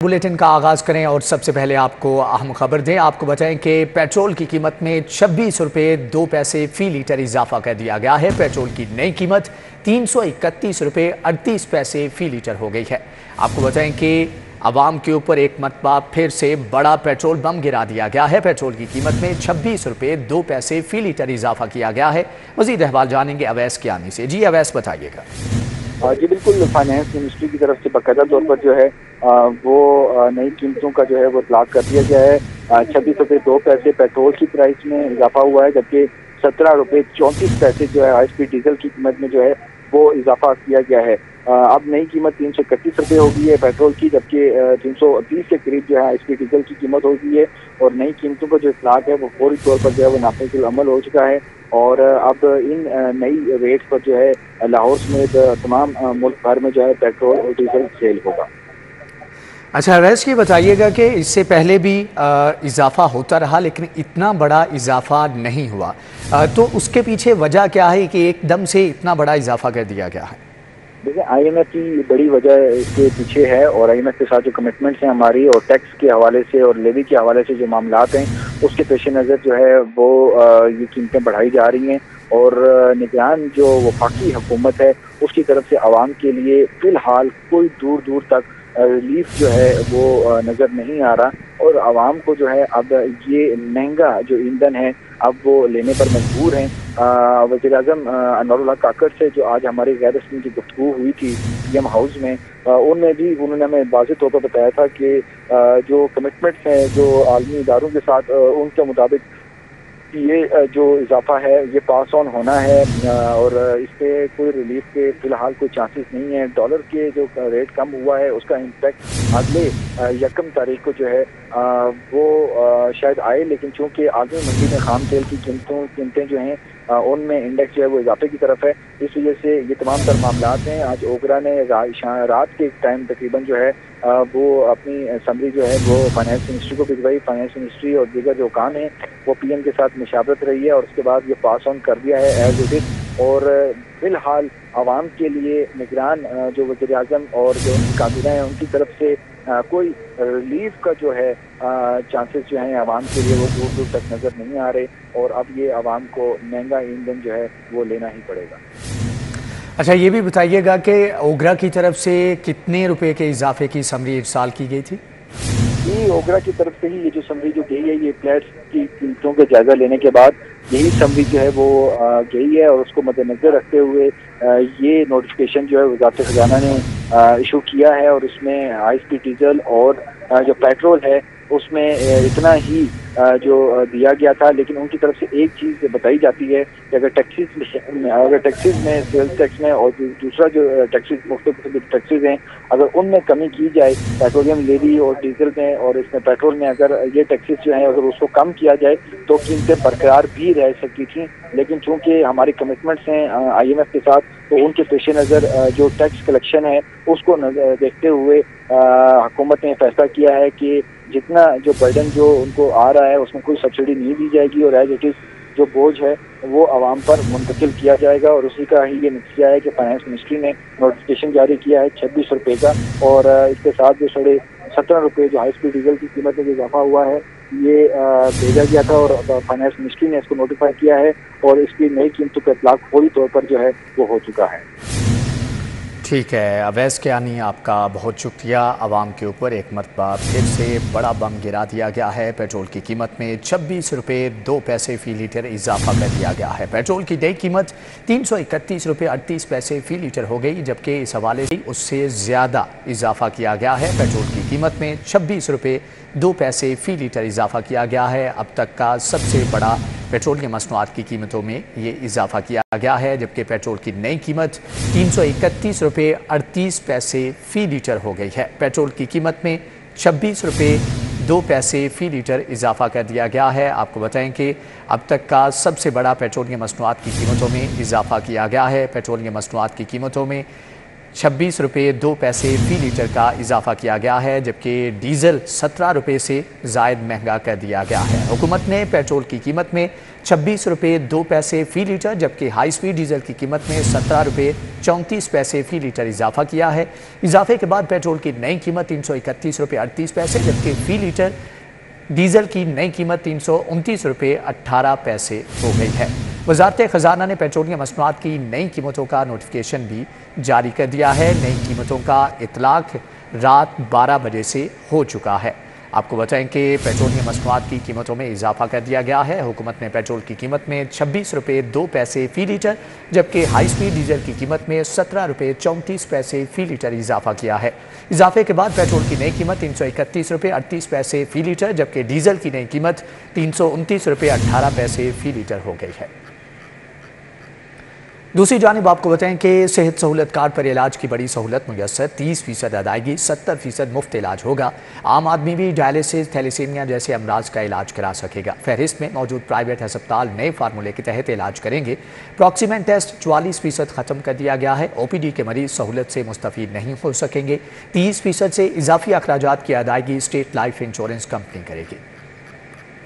Bulletin का आगाज करें और सबसे पहले आपको अहम खबर दें। आपको बताएं कि पेट्रोल की कीमत में 26 रुपये 2 पैसे फी लीटर इजाफा कर दिया गया है। पेट्रोल की नई कीमत 331 रुपये 38 पैसे फी लीटर हो गई है। आपको बताएं कि आवाम के ऊपर एक मरतबा फिर से बड़ा पेट्रोल बम गिरा दिया गया है। पेट्रोल की कीमत में 26 रुपये 2 पैसे फी लीटर इजाफा किया गया है। मजीद अहवाल जानेंगे अवैस कियानी से। जी अवैस, बताइएगा। जी बिल्कुल, फाइनेंस मिनिस्ट्री की तरफ से बाकायदा तौर पर जो है वो नई कीमतों का जो है वो इतलाक कर दिया गया है। 26 रुपये 2 पैसे पेट्रोल की प्राइस में इजाफा हुआ है, जबकि 17 रुपये 34 पैसे जो है हाई स्पीड डीजल की कीमत में जो है वो इजाफा किया गया है। अब नई कीमत 331 रुपये हो गई है पेट्रोल की, जबकि 330 के करीब जो है हाई स्पीड डीजल की कीमत हो गई है। और नई कीमतों का जो इतलाक है वो फौरी तौर पर जो है वो नाफिज अमल हो चुका है। और अब इन नई रेट्स पर जो है लाहौर समेत तमाम मुल्क भर में जो है पेट्रोल और डीजल सेल होगा। अच्छा अवैस, ये बताइएगा कि इससे पहले भी इजाफा होता रहा लेकिन इतना बड़ा इजाफा नहीं हुआ, तो उसके पीछे वजह क्या है कि एकदम से इतना बड़ा इजाफा कर दिया गया है? देखिए, आईएमएफ की बड़ी वजह इसके पीछे है, और आईएमएफ के साथ जो कमिटमेंट्स हैं हमारी, और टैक्स के हवाले से और लेवी के हवाले से जो मामलात हैं उसके पेश नज़र जो है वो ये कीमतें बढ़ाई जा रही हैं। और निगरान जो वफाकी हुकूमत है उसकी तरफ से आवाम के लिए फ़िलहाल कोई दूर दूर तक रिलीफ जो है वो नज़र नहीं आ रहा। और आवाम को जो है अब ये महंगा जो ईंधन है अब वो लेने पर मजबूर हैं। वज़ीर-ए-आज़म अनवरुल हक काकड़ से जो आज हमारी गैर रस्मी की गुफ्तगू हुई थी पीएम हाउस में, उनमें भी उन्होंने हमें वाज़ेह तौर पर बताया था कि जो कमिटमेंट्स हैं जो आलमी इदारों के साथ, उनके मुताबिक ये जो इजाफा है ये पास ऑन होना है, और इस पर कोई रिलीफ के फिलहाल कोई चांसेस नहीं है। डॉलर के जो रेट कम हुआ है उसका इम्पैक्ट अगले 1 तारीख को जो है वो शायद आए, लेकिन चूंकि आगे मंडी में खाम तेल की कीमतें जो हैं उनमें इंडेक्स जो है वो इजाफे की तरफ है, इस वजह से ये तमाम तर मामलात हैं। आज ओगरा ने रात के टाइम तकरीबन जो है वो अपनी समरी जो है वो फाइनेंस मिनिस्ट्री को भिजवाई। फाइनेंस मिनिस्ट्री और दीगर जो काम है वो पीएम के साथ मुशावरत रही है, और उसके बाद ये पास ऑन कर दिया है एज इट इज। और फिलहाल आवाम के लिए निगरान जो वज़ीर-ए-आज़म और जो उनकी काबिना है उनकी तरफ से कोई रिलीफ का जो है चांसेस जो हैं आवाम के लिए वो दूर दूर तक नज़र नहीं आ रहे, और अब ये आवाम को महंगा ईंधन जो है वो लेना ही पड़ेगा। अच्छा, ये भी बताइएगा कि ओगरा की तरफ से कितने रुपए के इजाफे की समरी इरसाल की गई थी? ये ओगरा की तरफ से ही ये जो समरी जो गई है, ये फ्लैट्स की कीमतों का जायजा लेने के बाद यही समरी जो है वो गई है, और उसको मद्देनजर रखते हुए ये नोटिफिकेशन जो है वज़ारत खजाना ने इशू किया है। और उसमें हाई स्पीड डीजल और जो पेट्रोल है उसमें इतना ही जो दिया गया था, लेकिन उनकी तरफ से एक चीज़ बताई जाती है कि अगर टैक्सेस में सेल्स टैक्स में और दूसरा जो टैक्सेस मुख्तलिफ टैक्सेस हैं अगर उनमें कमी की जाए, पेट्रोलियम लेवी और डीजल में और इसमें पेट्रोल में अगर ये टैक्सेस जो हैं अगर उसको कम किया जाए तो कीमतें बरकरार भी रह सकती थी। लेकिन चूंकि हमारी कमिटमेंट्स हैं आईएमएफ के साथ, तो उनके पेश नज़र जो टैक्स कलेक्शन है उसको देखते हुए हुकूमत ने फैसला किया है कि जितना जो बर्डन जो उनको आ रहा है उसमें कोई सब्सिडी नहीं दी जाएगी, और एज इट इज़ जो बोझ है वो आवाम पर मुंतकिल किया जाएगा। और उसी का ही ये नतीजा है कि फाइनेंस मिनिस्ट्री ने नोटिफिकेशन जारी किया है 26 रुपये का, और इसके साथ जो 17.5 रुपये जो हाई स्पीड डीजल की कीमत में इजाफा हुआ है ये भेजा गया था, और फाइनेंस मिनिस्ट्री ने इसको नोटिफाई किया है, और इसकी नई कीमतों का इतलाक फौरी तौर पर जो है वो हो चुका है। ठीक है अवैस कियानी, आपका बहुत शुक्रिया। आवाम के ऊपर एक मरतबा फिर से बड़ा बम गिरा दिया गया है। पेट्रोल की कीमत में 26 रुपये 2 पैसे फ़ी लीटर इजाफा कर दिया गया है। पेट्रोल की नई कीमत 331 रुपये 38 पैसे फ़ी लीटर हो गई, जबकि इस हवाले से उससे ज़्यादा इजाफा किया गया है। पेट्रोल की कीमत में 26 रुपये 2 पैसे फ़ी लीटर इजाफा किया गया है। अब तक का सबसे बड़ा पेट्रोलियम मसनूआत की कीमतों में ये इजाफा किया गया है, जबकि पेट्रोल की नई कीमत 331 रुपये 38 पैसे फ़ी लीटर हो गई है। पेट्रोल की कीमत में 26 रुपये 2 पैसे फ़ी लीटर इजाफा कर दिया गया है। आपको बताएं कि अब तक का सबसे बड़ा पेट्रोलियम मसनूआत की कीमतों में इजाफा किया गया है। पेट्रोलियम मसनूआत की कीमतों में 26 रुपये 2 पैसे फी लीटर का इजाफा किया गया है, जबकि डीजल 17 रुपये से जायद महंगा कर दिया गया है। हुकूमत ने पेट्रोल की कीमत में 26 रुपये 2 पैसे फी लीटर जबकि हाई स्पीड डीजल की कीमत में 17 रुपये 34 पैसे फी लीटर इजाफा किया है। इजाफे के बाद पेट्रोल की नई कीमत 331 रुपये 38 पैसे जबकि फी लीटर डीजल की नई कीमत 329 रुपये 18 पैसे हो गई है। वजारत खजाना ने पेट्रोलियम मसनूआत की नई कीमतों का नोटिफिकेशन भी जारी कर दिया है। नई कीमतों का इतलाक रात 12 बजे से हो चुका है। आपको बताएं कि पेट्रोलियम मसनूआत की कीमतों में इजाफा कर दिया गया है। हुकूमत ने पेट्रोल की कीमत में 26 रुपये 2 पैसे फी लीटर जबकि हाई स्पीड डीजल की कीमत में 17 रुपये 34 पैसे फी लीटर इजाफा किया है। इजाफे के बाद पेट्रोल की नई कीमत 331 रुपये 38 पैसे फी लीटर जबकि डीजल की नई कीमत 329 रुपये 18 पैसे फी लीटर हो गई है। दूसरी जानिब आपको बताएं कि सेहत सहूलत कार्ड पर इलाज की बड़ी सहूलत मुयस्सर, 30% अदायगी, 70% मुफ्त इलाज होगा। आम आदमी भी डायलिसिस, थैलेसीमिया जैसे अमराज का इलाज करा सकेगा। फहरिस्त में मौजूद प्राइवेट अस्पताल नए फार्मूले के तहत इलाज करेंगे। प्रॉक्सीमेन टेस्ट 44% खत्म कर दिया गया है। OPD के मरीज सहूलत से मुस्तफीद नहीं हो सकेंगे। 30% से इजाफी अखराजात की अदायगी स्टेट लाइफ इंश्योरेंस कंपनी करेगी।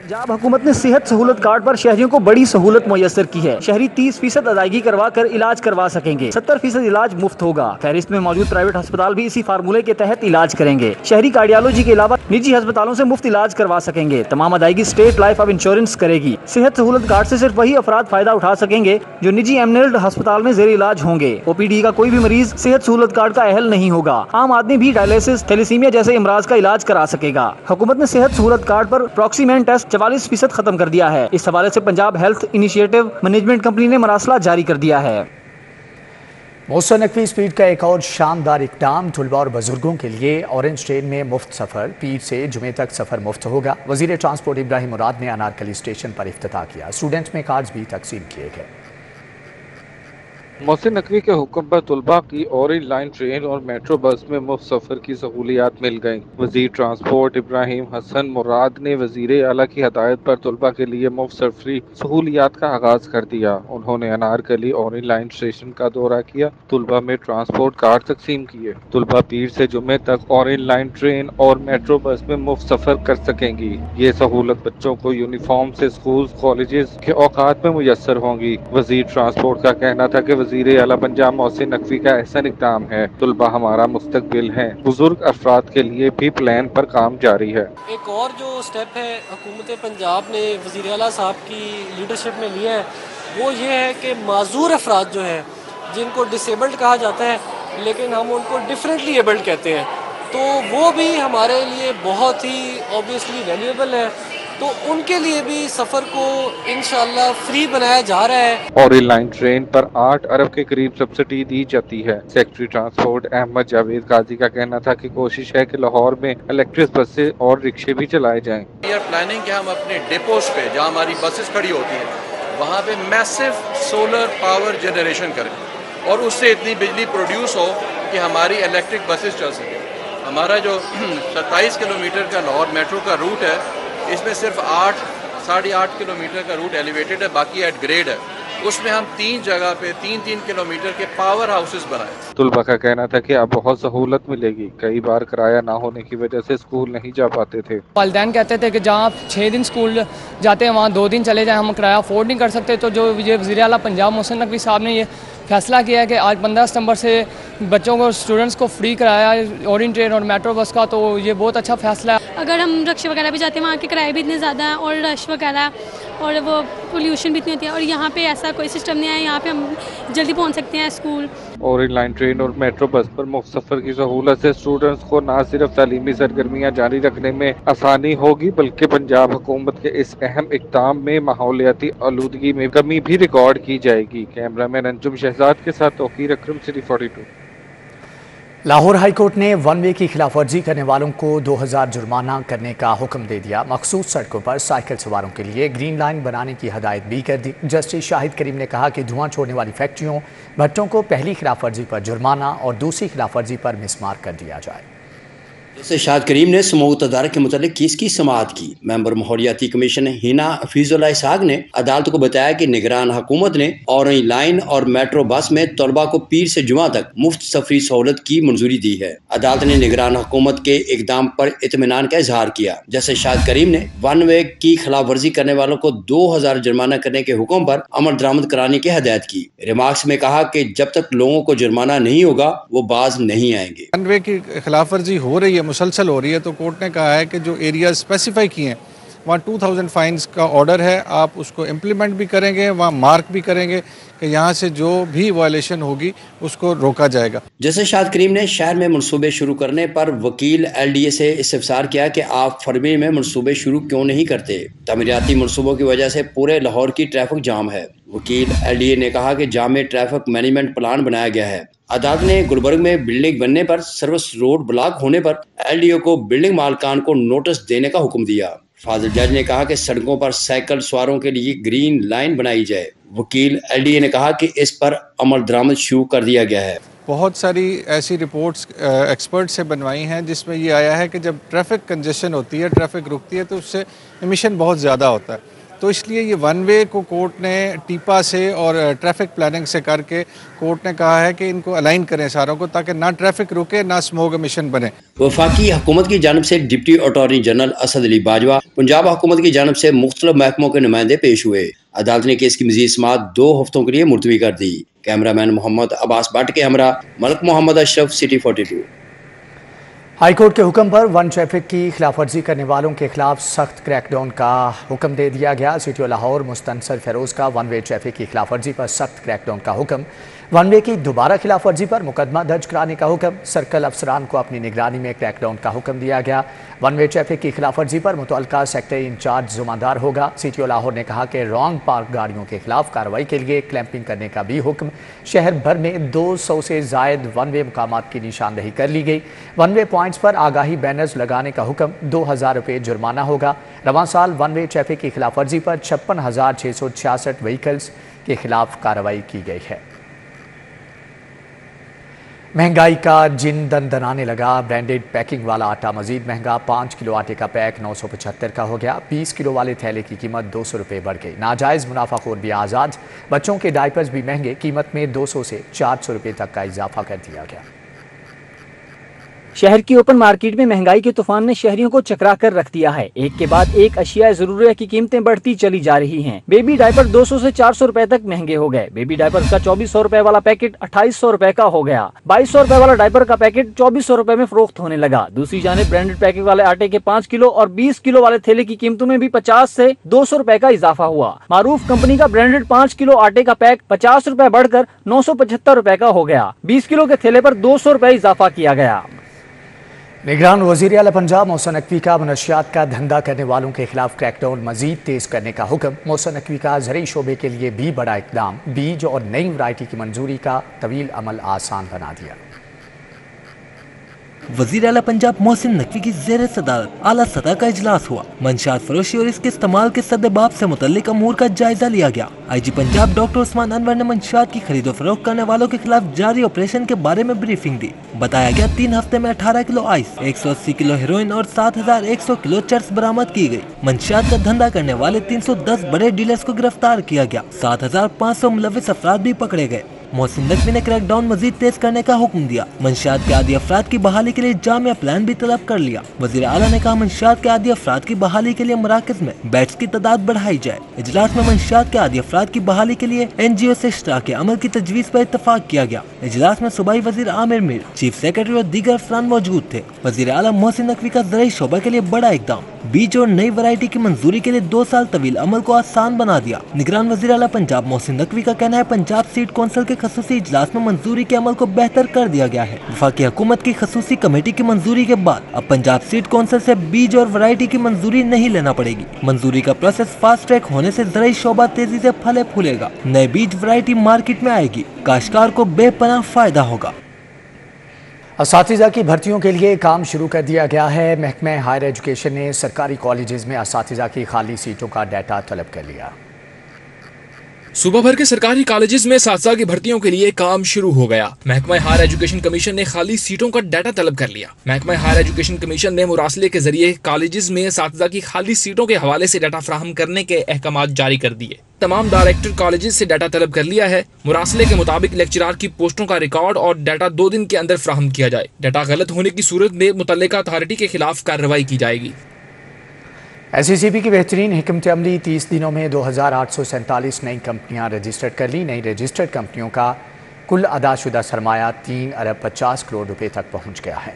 पंजाब हुकूमत ने सेहत सहूलत कार्ड पर शहरियों को बड़ी सहूलत मुयस्सर की है। शहरी 30% अदायगी करवा कर इलाज करवा सकेंगे। 70% इलाज मुफ्त होगा। फहरिस्त में मौजूद प्राइवेट अस्पताल भी इसी फार्मूले के तहत इलाज करेंगे। शहरी कार्डियोलॉजी के अलावा निजी अस्पतालों से मुफ्त इलाज करवा सकेंगे। तमाम अदायगी स्टेट लाइफ ऑफ इंश्योरेंस करेगी। सेहत सहूलत कार्ड से सिर्फ वही अफराद फायदा उठा सकेंगे जो निजी एमनेल्ड अस्पताल में जेर इलाज होंगे। OPD का कोई भी मरीज सेहत सहूलत कार्ड का अहल नहीं होगा। आम आदमी भी डायलिसिस, थैलेसीमिया जैसे इमराज का इलाज करा सकेगा। हुकूमत ने सेहत सहूलत कार्ड पर प्रॉक्सीमेन टेस्ट 44% खत्म कर दिया है। इस हवाले से Punjab health initiative management company ने मरासला जारी कर दिया है। मौसम नकवी स्पीड का एक और शानदार इक़दाम, तलबा और बुजुर्गों के लिए ऑरेंज ट्रेन में मुफ्त सफ़र। पीर से जुमे तक सफ़र मुफ्त होगा। वज़ीर ट्रांसपोर्ट इब्राहिम मुराद ने अनारकली स्टेशन पर इफ्तिताह किया। स्टूडेंट्स में कार्ड्स भी तकसीम किए गए। मौसम नकवी के हुक्म पर तलबा की ऑरेंज लाइन ट्रेन और मेट्रो बस में मुफ्त सफ़र की सहूलियात मिल गईं। वज़ीर ट्रांसपोर्ट इब्राहिम हसन मुराद ने वज़ीर आला की हदायत पर तलबा के लिए मुफ्त सफ़री सहूलियात का आगाज़ कर दिया। उन्होंने अनारकली ऑरेंज लाइन स्टेशन का दौरा किया। तलबा में ट्रांसपोर्ट कार्ड तकसीम किए। तलबा पीर से जुमे तक ऑरेंज लाइन ट्रेन और मेट्रो बस में मुफ्त सफ़र कर सकेंगी। ये सहूलत बच्चों को यूनिफॉर्म से स्कूल कॉलेजेस के औकात में मुयस्सर होंगी। वज़ीर ट्रांसपोर्ट का कहना था कि वज़ीर आला पंजाब मौसम नकवी का एहसन इक़दाम है। तलबा हमारा मुस्तकबिल है। बुजुर्ग अफराद के लिए भी प्लान पर काम जारी है। एक और जो स्टेप है हुकूमत पंजाब ने वज़ीर आला साहब की लीडरशिप में लिया है वो ये है कि माजूर अफराद जो है जिनको डिसेबल्ड कहा जाता है लेकिन हम उनको डिफरेंटली एबल्ड कहते हैं, तो वो भी हमारे लिए बहुत ही ऑब्वियसली वैल्यूएबल है। तो उनके लिए भी सफ़र को इंशाल्लाह फ्री बनाया जा रहा है। ऑरेंज लाइन ट्रेन पर 8 अरब के करीब सब्सिडी दी जाती है। सेक्रेटरी ट्रांसपोर्ट अहमद जावेद काजी का कहना था कि कोशिश है कि लाहौर में इलेक्ट्रिक बसें और रिक्शे भी चलाए जाएं। वी आर प्लानिंग कि हम अपने डिपोज पे जहाँ हमारी बसेस खड़ी होती हैं वहाँ पे मैसिव सोलर पावर जनरेशन करें और उससे इतनी बिजली प्रोड्यूस हो कि हमारी इलेक्ट्रिक बसेस चल सकें। हमारा जो 27 किलोमीटर का लाहौर मेट्रो का रूट है इसमें सिर्फ 8-8.5 किलोमीटर का रूट एलिवेटेड है, बाकी एट ग्रेड है। उसमें हम 3 जगह पे 3-3 किलोमीटर के पावर हाउसेस बनाए। तलबा का कहना था कि अब बहुत सहूलत मिलेगी। कई बार किराया ना होने की वजह से स्कूल नहीं जा पाते थे। वालिदैन कहते थे कि जहाँ आप 6 दिन स्कूल जाते हैं वहाँ 2 दिन चले जाएं, हम किराया अफोर्ड नहीं कर सकते। तो जो ये वज़ीर आला पंजाब मौसम नकवी साहब ने ये फैसला किया है कि आज 15 सितंबर से बच्चों को स्टूडेंट्स को फ्री कराया ऑरेंज ट्रेन और मेट्रो बस का, तो ये बहुत अच्छा फैसला है। अगर हम रिक्शे वगैरह भी जाते हैं वहाँ के किराए भी इतने ज़्यादा हैं और रश वगैरह और वो पोल्यूशन भी इतनी होती है और यहाँ पे ऐसा कोई सिस्टम नहीं है। यहाँ पे हम जल्दी पहुँच सकते हैं स्कूल। ऑरेंज लाइन ट्रेन और मेट्रो बस पर मुफ्त सफ़र की सहूलत से स्टूडेंट्स को न सिर्फ तालीमी सरगर्मियाँ जारी रखने में आसानी होगी बल्कि पंजाब हुकूमत के इस अहम इक़दाम में माहौलियाती आलूदगी में कमी भी रिकॉर्ड की जाएगी। कैमरामैन अंजुम शहजाद के साथ तौकीर अकरम, सिटी 42। लाहौर हाई कोर्ट ने वन वे की खिलाफ वर्जी करने वालों को 2000 जुर्माना करने का हुक्म दे दिया। मखसूस सड़कों पर साइकिल सवारों के लिए ग्रीन लाइन बनाने की हदायत भी कर दी। जस्टिस शाहिद करीम ने कहा कि धुआं छोड़ने वाली फैक्ट्रियों, भट्टों को पहली खिलाफ वर्जी पर जुर्माना और दूसरी खिलाफ वर्जी पर मिसमार कर दिया जाए। जैसे शाद करीम ने समूह तदारक के मुतालिक केस की समाअत की। मेंबर माहौलियाती कमीशन हिना हफीजुल्लाह इसहाक ने अदालत को बताया कि निगरान हुकूमत ने ऑरेंज लाइन और मेट्रो बस में तलबा को पीर से जुमा तक मुफ्त सफरी सहूलत की मंजूरी दी है। अदालत ने निगरान हुकूमत के इकदाम पर इत्मीनान का इजहार किया। जैसे शाद करीम ने वन वे की खिलाफ वर्जी करने वालों को 2000 जुर्माना करने के हुक्म पर अमल दरामद कराने की हदायत की। रिमार्क्स में कहा कि जब तक लोगों को जुर्माना नहीं होगा वो बाज नहीं आएंगे। वन वे की खिलाफ वर्जी हो रही है, मुसलसल हो रही है, तो कोर्ट ने कहा है कि जो एरिया स्पेसिफाई किए हैं वहाँ 2000 फाइन्स का ऑर्डर है, आप उसको इम्प्लीमेंट भी करेंगे, वहाँ मार्क भी करेंगे कि यहाँ से जो भी वायलेशन होगी उसको रोका जाएगा। जैसे शाद करीम ने शहर में मनसूबे शुरू करने पर वकील LDA से इस्तिफसार किया कि आप फरवरी में मनसूबे शुरू क्यों नहीं करते। तमीराती मनसूबों की वजह से पूरे लाहौर की ट्रैफिक जाम है। वकील LDA ने कहा कि जामे ट्रैफिक मैनेजमेंट प्लान बनाया गया है। अदालत ने गुलबर्ग में बिल्डिंग बनने पर सर्विस रोड ब्लॉक होने पर LDO को बिल्डिंग मालकान को नोटिस देने का हुक्म दिया। फाजिल जज ने कहा कि सड़कों पर साइकिल सवारों के लिए ग्रीन लाइन बनाई जाए। वकील LDA ने कहा कि इस पर अमल दरामद शुरू कर दिया गया है। बहुत सारी ऐसी रिपोर्ट्स एक्सपर्ट से बनवाई हैं जिसमें ये आया है कि जब ट्रैफिक कंजेशन होती है, ट्रैफिक रुकती है, तो उससे एमिशन बहुत ज़्यादा होता है। तो इसलिए ये वन वे को कोर्ट ने टीपा से और ट्रैफिक प्लानिंग से करके कोर्ट ने कहा है कि इनको अलाइन करें सारों को, ताकि ना ट्रैफिक रुके ना स्मोक एमिशन बने। वफाकी हुकूमत की जानब से deputy attorney general Asad Ali Bajwa, Punjab हुकूमत की जानब से मुख्तलिफ महकमों के नुमाइंदे पेश हुए। अदालत ने केस की मजीद समाअत 2 हफ्तों के लिए मुलतवी कर दी। कैमरामैन मोहम्मद अब्बास भट्ट के हमरा मलिक मोहम्मद अशरफ, सिटी 42। हाईकोर्ट के हुक्म पर वन ट्रैफिक की खिलाफवर्जी करने वालों के खिलाफ सख्त क्रैकडाउन का हुक्म दे दिया गया। सिटी लाहौर मुस्तनसर फेरोज का वन वे ट्रैफिक की खिलाफवर्जी पर सख्त क्रैकडाउन का हुक्म। वन वे की दोबारा खिलाफवर्जी पर मुकदमा दर्ज कराने का हुक्म। सर्कल अफसरान को अपनी निगरानी में क्रैकडाउन का हुक्म दिया गया। वन वे ट्रैफिक की खिलाफवर्जी पर मुतल्लिका सेक्टर इंचार्ज जुम्मेदार होगा। सिटी लाहौर ने कहा कि रॉन्ग पार्क गाड़ियों के खिलाफ कार्रवाई के लिए क्लैंपिंग करने का भी हुक्म। शहर भर में 200 से जायद वन वे मुकामात की निशानदही कर ली गई। वन वे पॉइंट्स पर आगाही बैनर्स लगाने का हुक्म। 2000 रुपये जुर्माना होगा। रवां साल वन वे ट्रैफिक की खिलाफवर्जी पर 56,666 व्हीकल्स के खिलाफ कार्रवाई की गई है। महंगाई का जिन दनाने लगा। ब्रांडेड पैकिंग वाला आटा मजीद महंगा। 5 किलो आटे का पैक 975 का हो गया। 20 किलो वाले थैले की कीमत 200 रुपये बढ़ गई। नाजायज़ मुनाफाखोर भी आज़ाद। बच्चों के डायपर्स भी महंगे। कीमत में 200 से 400 रुपये तक का इजाफा कर दिया गया। शहर की ओपन मार्केट में महंगाई के तूफान ने शहरियों को चकरा कर रख दिया है। एक के बाद एक अशिया ज़रूरिया की कीमतें बढ़ती चली जा रही हैं। बेबी डायपर 200 से 400 रुपए तक महंगे हो गए। बेबी डायपर का 2400 रुपए वाला पैकेट 2800 रुपए का हो गया। 2200 रुपए वाला डायपर का पैकेट 2400 रुपए में फरोख्त होने लगा। दूसरी जानिब ब्रांडेड पैकिंग वाले आटे के 5 किलो और 20 किलो वाले थैले की कीमतों में भी 50 से 200 रुपए का इजाफा हुआ। मारूफ कंपनी का ब्रांडेड 5 किलो आटे का पैक 50 रुपए बढ़कर 975 रुपए का हो गया। 20 किलो के थैले पर 200 रुपए इजाफा किया गया। निगरान वज़ीर आला पंजाब मोहसिन नकवी का मनशियात का धंधा करने वालों के खिलाफ क्रैकडाउन मजीद तेज करने का हुक्म। मोहसिन नकवी का ज़रई शोबे के लिए भी बड़ा इक़दाम। बीज और नई वैरायटी की मंजूरी का तवील अमल आसान बना दिया। वज़ीर आला पंजाब मोहसिन नकवी की ज़ेर सदारत आला सतह का इजलास हुआ। मंशियात फरोशी और इसके इस्तेमाल के सद्देबाब से मुतल्लिक अमूर का जायजा लिया गया। IG पंजाब डॉक्टर उस्मान अनवर ने मंशियात की खरीदो फरोख्त करने वालों के खिलाफ जारी ऑपरेशन के बारे में ब्रीफिंग दी। बताया गया 3 हफ्ते में 18 किलो आइस, 180 किलो हेरोइन और 7100 किलो चर्स बरामद की गई। मंशियात का धंधा करने वाले 310 बड़े डीलर्स को गिरफ्तार किया गया। 7500 मुलविस अफराद भी पकड़े गए। मोहसिन नकवी ने क्रैकडाउन मजीद तेज करने का हुक्म दिया। मंशियात के आदी अफराद की बहाली के लिए जामिया प्लान भी तलब कर लिया। वज़ीर आला ने कहा मंशियात के आदी अफराद की बहाली के लिए मराकज़ में बेड्स की तादाद बढ़ाई जाए। इजलास में मंशियात के आदी अफराद की बहाली के लिए NGO से इश्तराक अमल की तजवीज़ पर इत्तफाक किया गया। इजलास में सूबाई वज़ीर आमिर मीर, चीफ सेक्रेटरी और दीगर अफराद मौजूद थे। वज़ीर आला मोहसिन नकवी का ज़रई शोबा के लिए बड़ा इक़दाम। बीज और नई वैरायटी की मंजूरी के लिए 2 साल तवील अमल को आसान बना दिया। निगरान वज़ीर आला पंजाब मोहसिन नकवी का कहना है पंजाब सीट कौंसिल के खसूसी इजलास में मंजूरी के अमल को बेहतर कर दिया गया है। वफाकी हुकूमत की खसूसी कमेटी की मंजूरी के बाद अब पंजाब सीट कौंसिल से बीज और वैरायटी की मंजूरी नहीं लेना पड़ेगी। मंजूरी का प्रोसेस फास्ट ट्रैक होने से ज़रई शोबा तेजी से फले फूलेगा। नए बीज वैरायटी मार्केट में आएगी। काश्तकार को बेपनाह फायदा होगा। असातिज़ा की भर्तियों के लिए काम शुरू कर दिया गया है। महकमे हायर एजुकेशन ने सरकारी कॉलेजेस में असातिज़ा की खाली सीटों का डाटा तलब कर लिया। صوبہ بھر کے سرکاری کالجز میں اساتذہ کی بھرتیوں کے لیے کام شروع ہو گیا۔ محکمہ ہائر ایجوکیشن کمیشن نے خالی سیٹوں کا ڈیٹا طلب کر لیا۔ محکمہ ہائر ایجوکیشن کمیشن نے مراسلے کے ذریعے کالجز میں اساتذہ کی خالی سیٹوں کے حوالے سے ڈیٹا فراہم کرنے کے احکامات جاری کر دیے۔ تمام ڈائریکٹر کالجز سے ڈیٹا طلب کر لیا ہے۔ مراسلے کے مطابق لیکچرار کی پوسٹوں کا ریکارڈ اور ڈیٹا 2 دن کے اندر فراہم کیا جائے۔ ڈیٹا غلط ہونے کی صورت میں متعلقہ اتھارٹی کے خلاف کارروائی کی جائے گی۔ ایس ای سی پی کی بہترین حکمت عملی 30 دنوں میں 2847 نئی کمپنیاں رجسٹرڈ کر لی۔ نئی رجسٹرڈ کمپنیوں کا کل ادا شدہ سرمایہ 3 ارب 50 کروڑ روپے تک پہنچ گیا ہے۔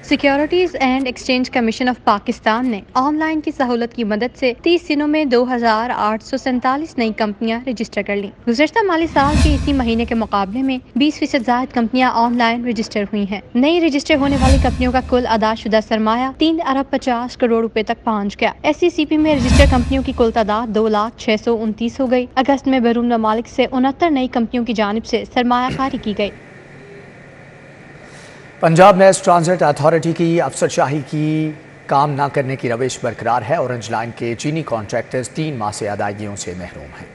Securities and exchange commission of Pakistan نے آن لائن کی سہولت کی مدد سے 30 دنوں میں 2847 نئی کمپنیاں رجسٹر کر لیں۔ گزشتہ مالی سال کے اسی مہینے کے مقابلے میں 20% زائد کمپنیاں آن لائن رجسٹر ہوئی ہیں۔ نئی رجسٹر ہونے والی کمپنیوں کا کل ادا شدہ سرمایہ 3 ارب 50 کروڑ روپے تک پہنچ گیا۔ ایس ای سی پی میں رجسٹر کمپنیوں کی کل تعداد 2,0629 ہو گئی۔ اگست میں بیرون ممالک سے 69 نئی کمپنیوں کی جانب سے سرمایہ کاری کی گئی۔ پنجاب میس ٹرانزٹ اتھارٹی کی افسرشاہی کی کام نہ کرنے کی روش برقرار ہے۔ اورنج لائن کے چینی کانٹریکٹرز 3 ماہ سے ادائیگیوں سے محروم ہیں۔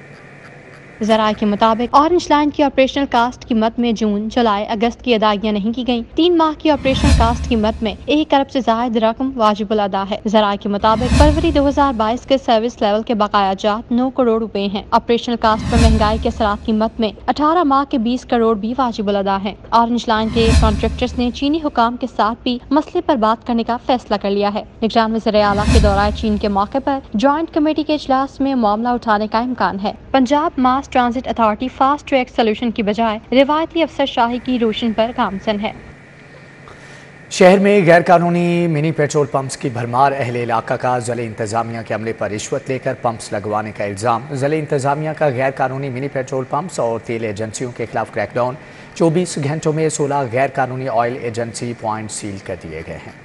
ذرائع کے مطابق اورنج لائن کی آپریشنل کاسٹ قیمت میں جون، جولائی، اگست کی ادائیگیاں نہیں کی گئیں۔ 3 ماہ کی آپریشنل کاسٹ قیمت میں 1 ارب سے زائد رقم واجب الادا ہے۔ ذرائع کے مطابق فروری 2022 کے سروس لیول کے بقایا جات 9 کروڑ روپے ہیں۔ آپریشنل کاسٹ پر مہنگائی کے اثرات قیمت میں 18 ماہ کے 20 کروڑ بھی واجب الادا ہیں۔ اورنج لائن کے کانٹریکٹرز نے چینی حکام کے ساتھ بھی مسئلے پر بات کرنے کا فیصلہ کر لیا ہے۔ نگران وزیر اعلیٰ کے دورہ چین کے موقع پر جوائنٹ کمیٹی کے اجلاس میں معاملہ اٹھانے کا امکان ہے۔ پنجاب ماس transit authority fast track solution کی بجائے روایتی افسر شاہی کی روشن پر گامزن ہے۔ شہر میں غیر قانونی منی پیٹرول پمپس کی بھرمار۔ اہل علاقہ کا ضلع انتظامیہ کے عملے پر رشوت لے کر پمپس لگوانے کا الزام۔ ضلع انتظامیہ کا غیر قانونی منی پیٹرول پمپس اور تیل ایجنسیوں کے خلاف کریک ڈاؤن۔ 24 گھنٹوں میں 16 غیر قانونی آئل ایجنسی پوائنٹ سیل کر دیے گئے ہیں۔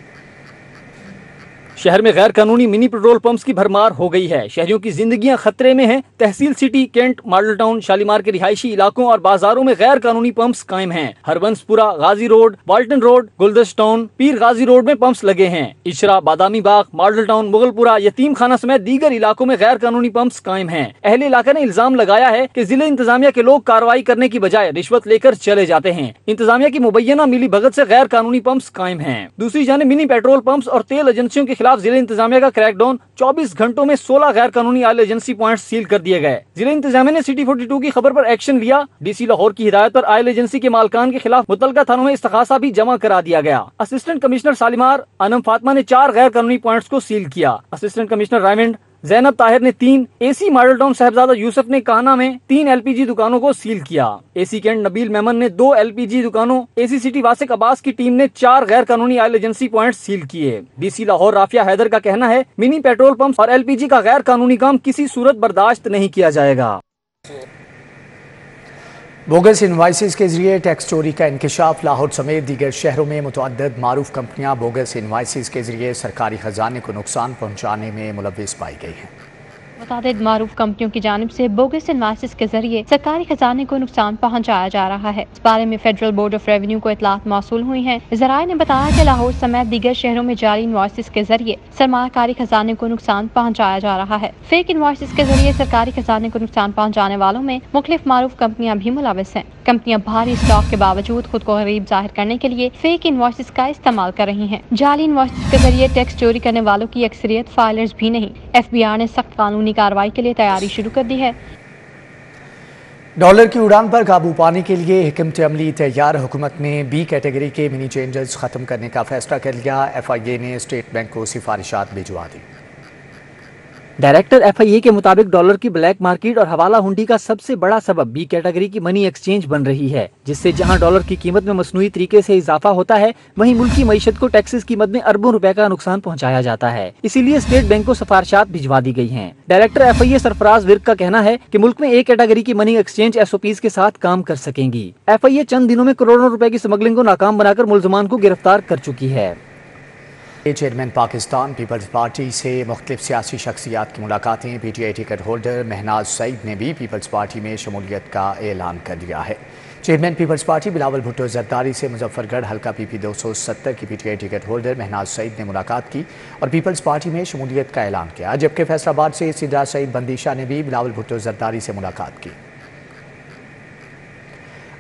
شہر میں غیر قانونی منی پیٹرول پمپس کی بھرمار ہو گئی ہے۔ شہریوں کی زندگیاں خطرے میں ہیں۔ تحصیل سٹی، کینٹ، ماڈل ٹاؤن، شالیمار کے رہائشی علاقوں اور بازاروں میں غیر قانونی پمپس قائم ہیں۔ ہربنس پورہ، غازی روڈ، والٹن روڈ، گلدست ٹاؤن، پیر غازی روڈ میں پمپس لگے ہیں۔ اشرا، بادامی باغ، ماڈل ٹاؤن، مغل پورہ، یتیم خانہ سمیت دیگر علاقوں میں غیر قانونی پمپس قائم ہیں۔ اہل علاقہ نے الزام لگایا ہے کہ ضلع انتظامیہ کے لوگ کارروائی کرنے کی بجائے رشوت لے کر چلے جاتے ہیں۔ انتظامیہ کی مبینہ ملی بھگت سے غیر قانونی پمپس قائم ہیں۔ دوسری جانب منی پیٹرول پمپس اور تیل ایجنسیوں کے خلاف ضلع انتظامیہ کا کریک ڈاؤن۔ 24 گھنٹوں میں 16 غیر قانونی آئل ایجنسی پوائنٹ سیل کر دیے گئے۔ ضلع انتظامیہ نے سٹی 42 کی خبر پر ایکشن لیا۔ ڈی سی لاہور کی ہدایت پر آئل ایجنسی کے مالکان کے خلاف متعلقہ تھانوں میں استغاثہ بھی جمع کرا دیا گیا۔ اسسٹنٹ کمشنر شالیمار انم فاطمہ نے 4 غیر قانونی پوائنٹس کو سیل کیا۔ اسسٹنٹ کمشنر رائمنڈ زینب طاہر نے 3، اے سی ماڈل ٹاؤن صاحبزادہ یوسف نے کانا میں 3 ایل پی جی دکانوں کو سیل کیا۔ اے سی کینٹ نبیل میمن نے 2 ایل پی جی دکانوں، اے سی سٹی واسق عباس کی ٹیم نے 4 غیر قانونی آئل ایجنسی پوائنٹ سیل کیے۔ ڈی سی لاہور رافیہ حیدر کا کہنا ہے منی پیٹرول پمپس اور ایل پی جی کا غیر قانونی کام کسی صورت برداشت نہیں کیا جائے گا۔ بوگس انوائسز کے ذریعے ٹیکس چوری کا انکشاف۔ لاہور سمیت دیگر شہروں میں متعدد معروف کمپنیاں بوگس انوائسز کے ذریعے سرکاری خزانے کو نقصان پہنچانے میں ملوث پائی گئی ہیں۔ متعدد معروف کمپنیوں کی جانب سے بوگس انوائسز کے ذریعے سرکاری خزانے کو نقصان پہنچایا جا رہا ہے۔ اس بارے میں فیڈرل بورڈ آف ریونیو کو اطلاعات موصول ہوئی ہیں۔ ذرائع نے بتایا کہ لاہور سمیت دیگر شہروں میں جعلی انوائسز کے ذریعے سرمایہ کاری خزانے کو نقصان پہنچایا جا رہا ہے۔ فیک انوائسز کے ذریعے سرکاری خزانے کو نقصان پہنچانے والوں میں مختلف معروف کمپنیاں بھی ملوث ہیں۔ کمپنیاں بھاری اسٹاک کے باوجود خود کو غریب ظاہر کرنے کے لیے فیک انوائسز کا استعمال کر رہی ہیں۔ جعلی انوائسز کے ذریعے ٹیکس چوری کرنے والوں کی اکثریت فائلرز بھی نہیں۔ ایف بی آر نے سخت قانونی کارروائی کے لیے تیاری شروع کر دی ہے۔ ڈالر کی اڑان پر قابو پانے کے لیے حکمت عملی تیار۔ حکومت نے بی کیٹیگری کے منی چینجز ختم کرنے کا فیصلہ کر لیا۔ ایف آئی اے نے اسٹیٹ بینک کو سفارشات بھجوا دی۔ ڈائریکٹر ایف آئی اے کے مطابق ڈالر کی بلیک مارکیٹ اور حوالہ ہنڈی کا سب سے بڑا سبب بی کیٹیگری کی منی ایکسچینج بن رہی ہے، جس سے جہاں ڈالر کی قیمت میں مصنوعی طریقے سے اضافہ ہوتا ہے، وہیں ملکی معیشت کو ٹیکسز قیمت میں اربوں روپے کا نقصان پہنچایا جاتا ہے۔ اسی لیے اسٹیٹ بینک کو سفارشات بھجوا دی گئی ہیں۔ ڈائریکٹر ایف آئی اے سرفراز ورک کا کہنا ہے کہ ملک میں ایک کیٹیگری کی منی ایکسچینج ایس او پیز کے ساتھ کام کر سکیں گی۔ ایف آئی اے چند دنوں میں کروڑوں روپے کی اسمگلنگ کو ناکام بنا کر ملزمان کو گرفتار کر چکی ہے۔ چیئرمین پاکستان پیپلز پارٹی سے مختلف سیاسی شخصیات کی ملاقاتیں۔ P T I ticket holder Mehnaz Saeed نے بھی پیپلز پارٹی میں شمولیت کا اعلان کر دیا ہے۔ چیئرمین پیپلز پارٹی بلاول بھٹو زرداری سے مظفر گڑھ حلقہ پی پی 270 کی P T I ticket holder Mehnaz Saeed نے ملاقات کی اور پیپلز پارٹی میں شمولیت کا اعلان کیا، جبکہ فیصل آباد سے سدرا سعید بندیشا نے بھی بلاول بھٹو زرداری سے ملاقات کی۔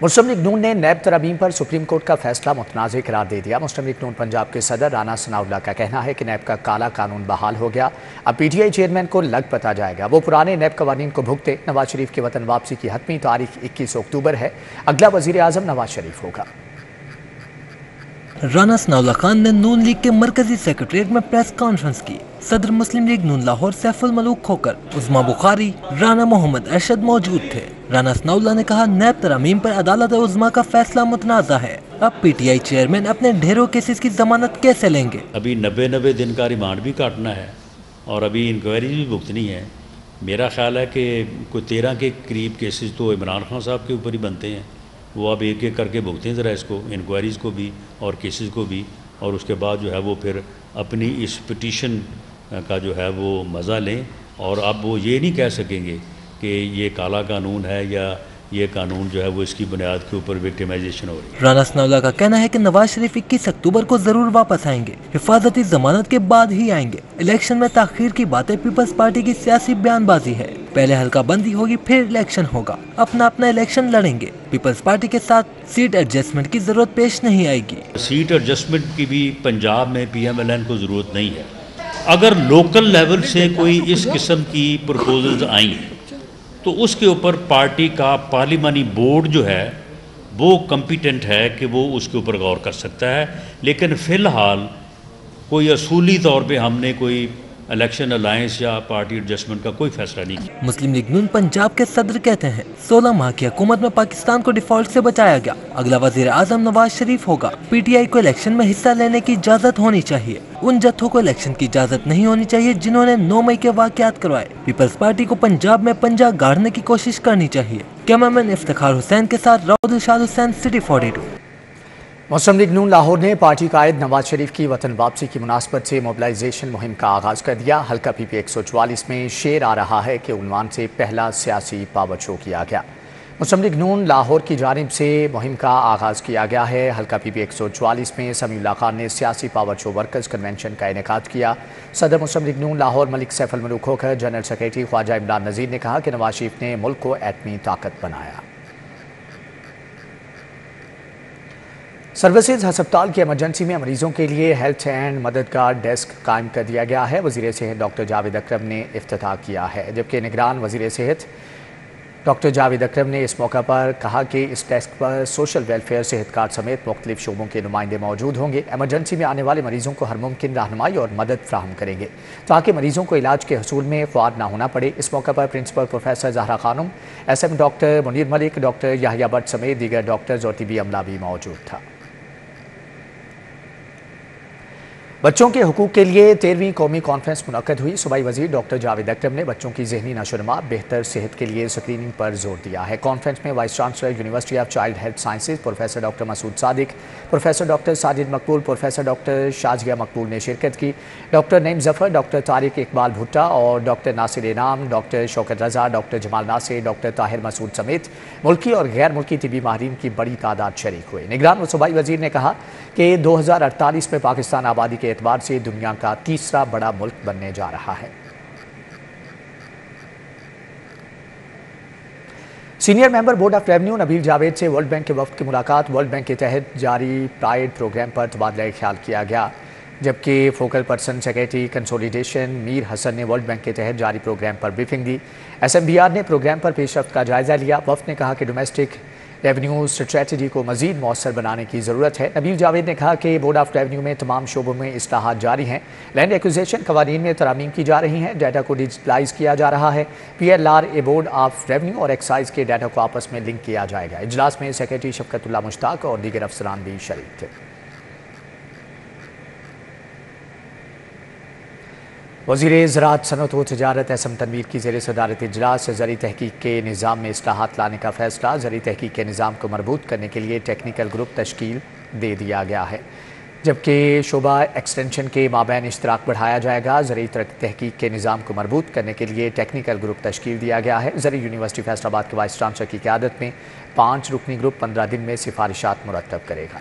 मुस्लिम लीग नून ने नैब तरमीम पर सुप्रीम कोर्ट का फैसला मुतनाज़ करार दे दिया। मुस्लिम लीग नून पंजाब के सदर राना सनाउल्लाह का कहना है कि नैब का काला कानून बहाल हो गया, अब PTI चेयरमैन को लग पता जाएगा। वो पुराने नैब कवानीन को भुगते। नवाज शरीफ की वतन वापसी की हतमी तारीख 21 अक्टूबर है। अगला वज़ीर आज़म नवाज शरीफ होगा। राना सनाउल्लाह खान ने नून लीग के मरकजी सेक्रेटरीट में प्रेस कॉन्फ्रेंस की। सदर मुस्लिम लीग नून लाहौर सैफुल मलूक खोकर, उस्मा बुखारी, राना मोहम्मद अरशद मौजूद थे। राना सनाउल्लाह ने कहा, नैब तरामीम पर अदालत उज़्मा का फैसला मुतनाज़ा है। अब PTI चेयरमैन अपने ढेरों केसेस की जमानत कैसे लेंगे? अभी 90 दिन का रिमांड भी काटना है और अभी इंक्वायरी भी भुगतनी है। मेरा ख्याल है कि कोई 13 के करीब केसेस तो इमरान खान साहब के ऊपर ही बनते हैं। वो अब एक एक करके भुगतें ज़रा इसको, इंक्वायरीज़ को भी और केसेस को भी, और उसके बाद जो है वो फिर अपनी इस पिटीशन का जो है वो मज़ा लें। और अब वो ये नहीं कह सकेंगे कि ये काला कानून है या ये कानून जो है वो इसकी बुनियाद के ऊपर विक्टिमाइजेशन हो रही है। राना सनाउल्लाह का कहना है कि नवाज शरीफ 21 अक्टूबर को जरूर वापस आएंगे, हिफाजती जमानत के बाद ही आएंगे। इलेक्शन में ताखीर की बातें पीपल्स पार्टी की सियासी बयानबाजी है। पहले हल्का बंदी होगी, फिर इलेक्शन होगा, अपना अपना इलेक्शन लड़ेंगे। पीपल्स पार्टी के साथ सीट एडजस्टमेंट की जरूरत पेश नहीं आएगी। सीट एडजस्टमेंट की भी पंजाब में PMLN को ज़रूरत नहीं है। अगर लोकल लेवल से कोई इस किस्म की प्रपोजल्स आई तो उसके ऊपर पार्टी का पार्लिमानी बोर्ड जो है वो कम्पिटेंट है कि वो उसके ऊपर गौर कर सकता है। लेकिन फ़िलहाल कोई असूली तौर पे हमने कोई इलेक्शन अलायंस या पार्टी एडजस्टमेंट का कोई फैसला नहीं किया। मुस्लिम लीग नून पंजाब के सदर कहते हैं, 16 माह की हुकूमत में पाकिस्तान को डिफॉल्ट से बचाया गया। अगला वजीर आजम नवाज शरीफ होगा। PTI को इलेक्शन में हिस्सा लेने की इजाजत होनी चाहिए। उन जत्थों को इलेक्शन की इजाजत नहीं होनी चाहिए जिन्होंने 9 मई के वाकयात करवाए। पीपल्स पार्टी को पंजाब में पंजा गाड़ने की कोशिश करनी चाहिए। कैमरामैन इफ्तिखार हुसैन के साथ राउद इरशाद हुसैन, सिटी 42। मुस्लिम लीग नून लाहौर ने पार्टी कायद नवाज शरीफ की वतन वापसी की मुनासबत से मोबिलाइजेशन मुहिम का आगाज़ कर दिया। हल्का PP 144 में शेर आ रहा है कि उन्वान से पहला सियासी पावर शो किया गया। मुस्लिम लीग नून लाहौर की जानिब से मुहिम का आगाज़ किया गया है। हल्का PP 144 में समीउल्लाह खान ने सियासी पावर शो वर्कर्स कन्वेंशन का इनेकाद किया। सदर मुस्लिम लीग नून लाहौर मलिक सैफुल मलूक होकर जनरल सेक्रेटरी ख्वाजा इमरान नज़ीर ने कहा कि नवाज शरीफ ने मुल्क को एटमी ताकत बनाया। सर्विसेज हस्पताल की एमरजेंसी में मरीजों के लिए हेल्थ एंड मददगार डेस्क कायम कर दिया गया है। वज़ीर सेहत डॉक्टर जावेद अकरम ने इफ्तिताह किया है, जबकि निगरान वज़ीर सेहत डॉक्टर जावेद अकरम ने इस मौका पर कहा कि इस डेस्क पर सोशल वेलफेयर, सेहत कार्ड समेत मुख्तलिफ शोबों के नुमाइंदे मौजूद होंगे। एमरजेंसी में आने वाले मरीजों को हर मुमकिन रहनुमाई और मदद फ्राहम करेंगे ताकि मरीजों को इलाज के हसूल में ख्वार ना होना पड़े। इस मौका पर principal professor Zahra Khanam, SM doctor Munir Malik, doctor Yahya Bhatt समेत दीगर डॉक्टर्स और तिबी अमला भी मौजूद था। बच्चों के हुकूक के लिए 13वीं कौमी कॉन्फ्रेंस मुनक्कद हुई। सूबाई वजीर डॉक्टर जावेद अकरम ने बच्चों की ज़हनी नशोनुमा, बेहतर सेहत के लिए स्क्रीनिंग पर जोर दिया है। कॉन्फ्रेंस में vice chancellor university of child health sciences professor doctor Masood Sadiq, professor doctor Sajid Maqbool, professor doctor Shazia Maqbool ने शिरकत की। डॉक्टर नईम जफ़र, डॉक्टर तारिक इकबाल भुट्टा और doctor Nasir Inam, doctor Shaukat Raza, doctor Jamal Nasir, doctor Tahir Masood समेत मुल्की और गैर मुल्की तिबी माहिरीन की बड़ी तादाद शरीक हुए। निगरान व सूबाई वजीर ने कहा कि 2048 में पाकिस्तान आबादी के एतबार से दुनिया का तीसरा बड़ा मुल्क बनने जा रहा है। Senior member board of revenue Nabeel Javed से वर्ल्ड बैंक के वफ्द की मुलाकात। वर्ल्ड बैंक के तहत जारी प्राइड प्रोग्राम पर तबादला ख्याल किया गया, जबकि focal person secretary consolidation Mir Hasan ने वर्ल्ड बैंक के तहत जारी प्रोग्राम पर ब्रीफिंग दी। SMBR ने प्रोग्राम पर पेशरफ्त का जायजा लिया। वफ्द ने कहा कि डोमेस्टिक रेवेन्यू स्ट्रेटजी को मजीद मौसर बनाने की ज़रूरत है। नबील जावेद ने कहा कि बोर्ड ऑफ रेवेन्यू में तमाम शोबों में इस्लाहात जारी हैं। लैंड एक्विजिशन कवानीन में तरामीम की जा रही हैं, डाटा को डिजिटलाइज किया जा रहा है। PLR A board of revenue और एक्साइज के डाटा को आपस में लिंक किया जाएगा। इजलास में सेक्रेटरी शफकतुल्लाह मुश्ताक और दीगर अफसरान भी शरीक थे। वज़ीर ज़राअत, सनअत व तिजारत SM तनवीर की ज़ेर सदारत इजलास ज़री तहकीक के निज़ाम में इस्लाहात लाने का फ़ैसला। ज़री तहकीक के निज़ाम को मरबूत करने के लिए टेक्निकल ग्रुप तश्कील दे दिया गया है, जबकि शोबा एक्सटेंशन के माबैन इश्तराक बढ़ाया जाएगा। ज़री तहकीक के निज़ाम को मरबूत करने के लिए टेक्निकल ग्रुप तश्कील दिया गया है। ज़री यूनिवर्सिटी फैसलाबाद के वाइस चांसलर की क़यादत में 5 रुकनी ग्रुप 15 दिन में सिफारिशात मुरतब करेगा।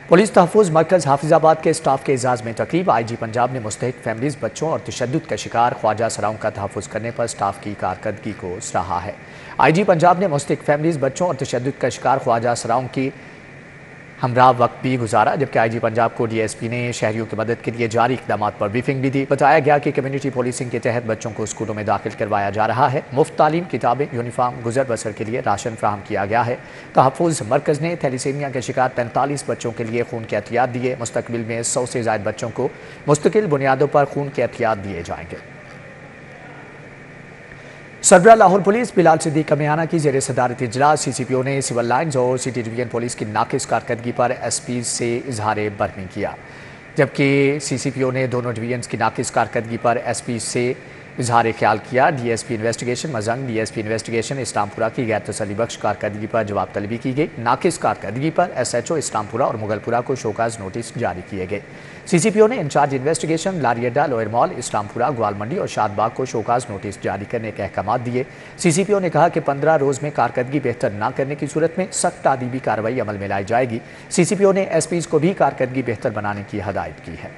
पुलिस तहफ़्फ़ुज़ मरकज़ हाफिज़ाबाद के स्टाफ के एजाज़ में तकरीब। IG पंजाब ने मुस्तहिक फैमिलीज़, बच्चों और तशद्दुद का शिकार ख्वाजा सराओं का तहफ़्फ़ुज़ करने पर स्टाफ की कारकर्दगी को सराहा है। IG पंजाब ने मुस्तहिक फैमिलीज़, बच्चों और तशद्दुद का शिकार ख्वाजा सराओं की हमरा वक्त भी गुजारा, जबकि IG पंजाब को DSP ने शहरियों की मदद के लिए जारी इक़दामात पर ब्रीफिंग भी दी। बताया गया कि कम्युनिटी पुलिसिंग के तहत बच्चों को स्कूलों में दाखिल करवाया जा रहा है। मुफ्त तालीम, किताबें, यूनिफॉर्म, गुजर बसर के लिए राशन फ्राहम किया गया है। तहफ़्फ़ुज़ मरकज़ ने थैलीसीमिया के शिकार 45 बच्चों के लिए खून के एहतियात दिए। मुस्तकबिल में 100 से ज़ायद बच्चों को मुस्तकिल बुनियादों पर खून के एहतियात दिए जाएंगे। सरबराह लाहौर पुलिस बिलाल सिद्दीक कमियाना की ज़ेर सदारत इजलास CCPO ने सिविल लाइन्स और सिटी डिवीजन पुलिस की नाकिस कारकर्दगी पर SP से इजहार बरहमी किया, जबकि CCPO ने दोनों डिवीजन्स की नाकिस कारकर्दगी पर SP से इजहार ख्याल किया। DSP investigation Mazang, DSP investigation Islampura की गैर तसल्ली बख्श कारकर्दगी पर जवाब तलबी की गई। नाकिस कारकर्दगी पर SHO इस्लामपुरा और मुगलपुरा को शोकाज नोटिस जारी किए गए। CCPO ने इंचार्ज इन्वेस्टिगेशन लारियडा, लोअर मॉल, इस्लामपुरा, ग्वालमंडी और शादबाग को शोकाज नोटिस जारी करने के अहकामात दिए। CCPO ने कहा कि 15 रोज़ में कारकर्दगी बेहतर न करने की सूरत में सख्त तादीबी कार्रवाई अमल में लाई जाएगी। CCPO ने SPs को भी कारकर्दगी बेहतर बनाने की हदायत की है।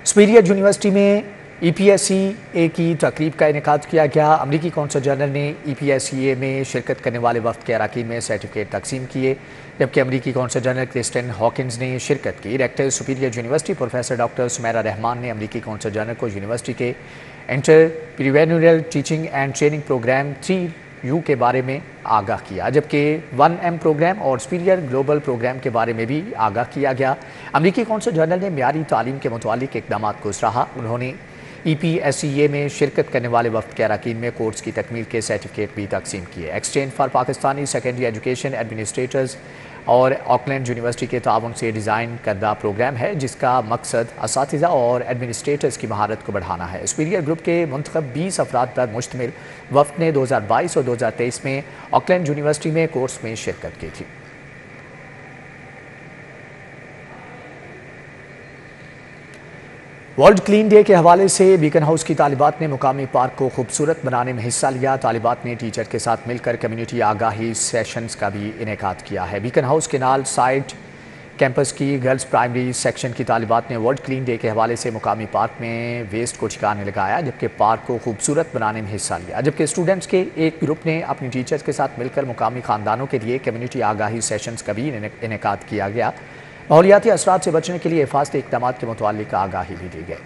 सुपीरियर यूनिवर्सिटी में EPSCA की तकरीब का इनेकाद किया गया। अमरीकी कौंसल जनरल ने EPSCA में शिरकत करने वाले वफ्द के अरकान में सर्टिफिकेट तकसीम किए, जबकि अमरीकी कौंसल जनरल क्रिस्टिन हॉकिंस ने शिरकत की। Rector superior university professor doctor Sumaira Rahman ने अमरीकी कौंसल जनरल को यूनिवर्सिटी के entrepreneurial teaching and training programme 3U के बारे में आगाह किया, जबकि 1M प्रोग्राम और सुपीरियर ग्लोबल प्रोग्राम के बारे में भी आगाह किया गया। अमरीकी कौंसल जनरल ने मियारी तालीम के मुतालिक इक़दामात को सराहा। उन्होंने EPSCA में शिरकत करने वाले वफ्द के अरकान में कोर्स की तकमील के सर्टिफिकेट भी तकसीम किए। Exchange for Pakistani secondary education administrators और ऑकलैंड यूनिवर्सिटी के ताउन से डिज़ाइन करदा प्रोग्राम है, जिसका मकसद असातिज़ा और एडमिनिस्ट्रेटर्स की महारत को बढ़ाना है। सुपीरियर ग्रुप के मुंतखब 20 अफराद पर मुश्तमिल वफ्द ने 2022 और 2023 में ऑकलैंड यूनिवर्सिटी में कोर्स में शिरकत की थी। वर्ल्ड क्लीन डे के हवाले से बीकन हाउस की तालिबात ने मुकामी पार्क को खूबसूरत बनाने में हिस्सा लिया। तालिबात ने टीचर के साथ मिलकर कम्युनिटी आगाही सेशंस का भी इनेकाद किया है। बीकन हाउस के नाल साइड कैंपस की गर्ल्स प्राइमरी सेक्शन की तालिबात ने वर्ल्ड क्लीन डे के हवाले से मुकामी पार्क में वेस्ट को ठिकाने लगाया, जबकि पार्क को खूबसूरत बनाने में हिस्सा लिया। जबकि स्टूडेंट्स के एक ग्रुप ने अपनी टीचर्स के साथ मिलकर मुकामी ख़ानदानों के लिए कम्युनिटी आगाही सेशंस का भी इनेकाद किया गया। माहौलियाती असरात से बचने के लिए हिफाजती इक़दामात के मुतालिक आगाही भी दी गई।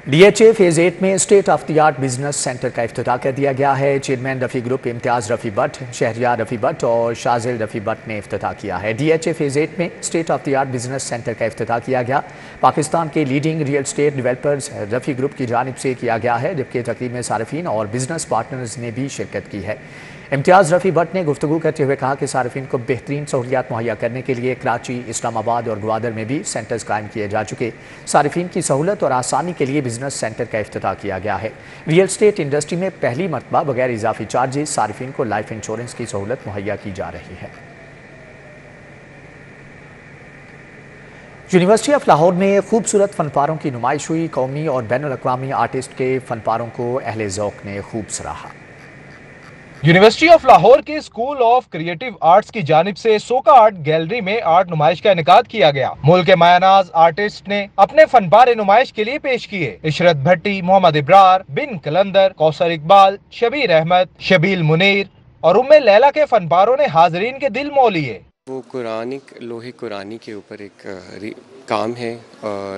DHA फेज़ 8 में state of the art business centre का इफ्तिताह कर दिया गया है। चेयरमैन रफ़ी ग्रुप इम्तियाज़ रफ़ी भट्ट, शहरियार रफ़ी भट्ट और शाजिल रफ़ी भट्ट ने इफ्तिताह किया है। DHA फेज़ 8 में state of the art business centre का इफ्तिताह किया गया। पाकिस्तान के leading real estate developers Rafi group की जानिब से किया गया है, जबकि तकरीब में सारिफीन और बिजनेस पार्टनर्स ने भी शिरकत की है। इम्तियाज़ रफ़ी भट्ट ने गुफ्तगू करते हुए कहा कि सारिफीन को बेहतरीन सहूलियात मुहैया करने के लिए कराची, इस्लामाबाद और ग्वादर में भी सेंटर्स कायम किए जा चुके। सारिफीन की सहूलत और आसानी के लिए बिजनेस सेंटर का इफ्तिताह किया गया है। रियल स्टेट इंडस्ट्री में पहली मरतबा बगैर इजाफी चार्जेस सारिफीन को लाइफ इंश्योरेंस की सहूलत मुहैया की जा रही है। यूनिवर्सिटी ऑफ लाहौर में खूबसूरत फनपारों की नुमाइश हुई। कौमी और बैनुल अक़वामी आर्टिस्ट के फनपारों को अहले ज़ौक़ ने खूब सराहा। यूनिवर्सिटी ऑफ लाहौर के स्कूल ऑफ क्रिएटिव आर्ट्स की जानिब से सोका आर्ट गैलरी में आर्ट नुमाइश का इनेकाद किया गया। मुल्क के मायानाज आर्टिस्ट ने अपने फनपारे नुमाइश के लिए पेश किए। इशरत भट्टी, मोहम्मद इब्रार, बिन कलंदर, कौसर इकबाल, शबीर अहमद, शबील मुनीर और उम्मे लैला के फनपारों ने हाजरीन के दिल मोह लिए। वो कुरानिक लोहे कुरानी के ऊपर एक काम है